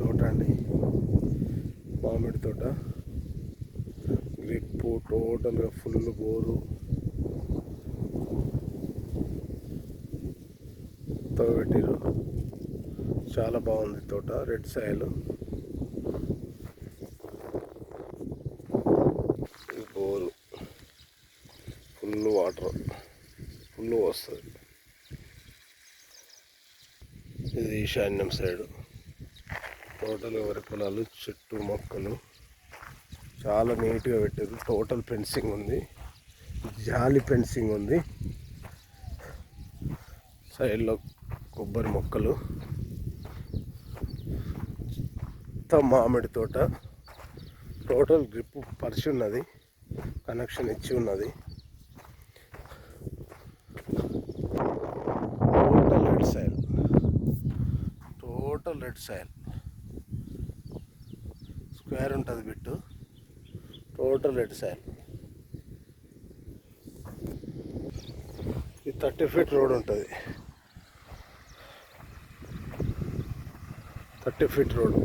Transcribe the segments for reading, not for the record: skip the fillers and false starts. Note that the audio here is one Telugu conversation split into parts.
తోట అండి, మామిడి తోట. గ్రిప్పు టోటల్గా ఫుల్ బోరు పెట్టిరు. చాలా బాగుంది తోట. Red soil, bore, full water, full వస్తుంది. ఇది ఈశాన్యం సైడు. టోటల్ వరి పొలాలు, చెట్టు మొక్కలు చాలా నీట్గా పెట్టారు. టోటల్ ఫెన్సింగ్ ఉంది, జాలి ఫెన్సింగ్ ఉంది. సైడ్లో కొబ్బరి మొక్కలు, మామిడి తోట. టోటల్ గ్రిప్ పరిచి ఉన్నది, కనెక్షన్ ఇచ్చి ఉన్నది. Total red soil, total red soil. Square ఉంటుంది బిట్టు, టోటల్ రెడ్ సాయిల్. ఇది 30 ఫీట్ రోడ్ ఉంటుంది, 30 ఫీట్ రోడ్.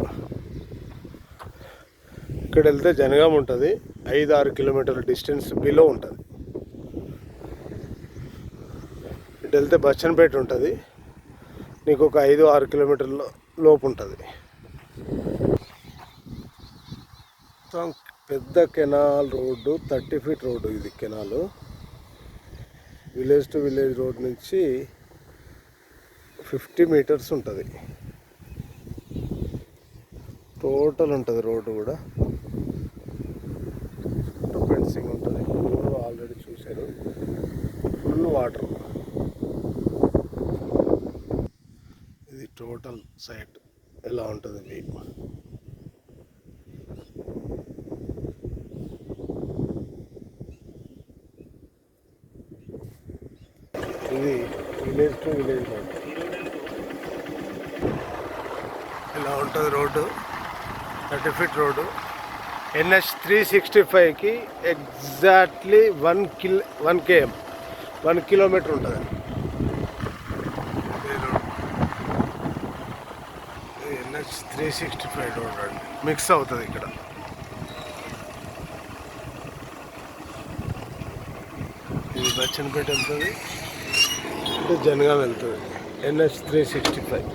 ఇక్కడ వెళ్తే జనగాం ఉంటుంది, 5-6 కిలోమీటర్ల డిస్టెన్స్ బిలో ఉంటుంది. ఇటు వెళ్తే బచ్చన్పేట ఉంటుంది, నీకు ఒక 5-6 కిలోమీటర్ల లోపు ఉంటుంది. పెద్ద కెనాల్ రోడ్డు, 30 ఫీట్ రోడ్డు. ఇది canal village to village road నుంచి 50 మీటర్స్ ఉంటుంది. టోటల్ ఉంటుంది రోడ్డు కూడా. ఫెన్సింగ్ ఉంటుంది, ఆల్రెడీ చూశారు. Full water. ఇది టోటల్ సైట్ ఎలా ఉంటుంది వ్యూ. ఇది విలేజ్ టు విలేజ్ రోడ్. ఇలా ఉంటుంది రోడ్డు, 30 ఫీట్ రోడ్డు. NH 365కి ఎగ్జాక్ట్లీ 1 km 1 కిలోమీటర్ ఉంటుంది. NH 365 రోడ్ అండి, మిక్స్ అవుతుంది ఇక్కడ. ఇది బచ్చన్పేట వెళ్తుంది, ఇటు జనగాం వెళ్తుంది. NH 365.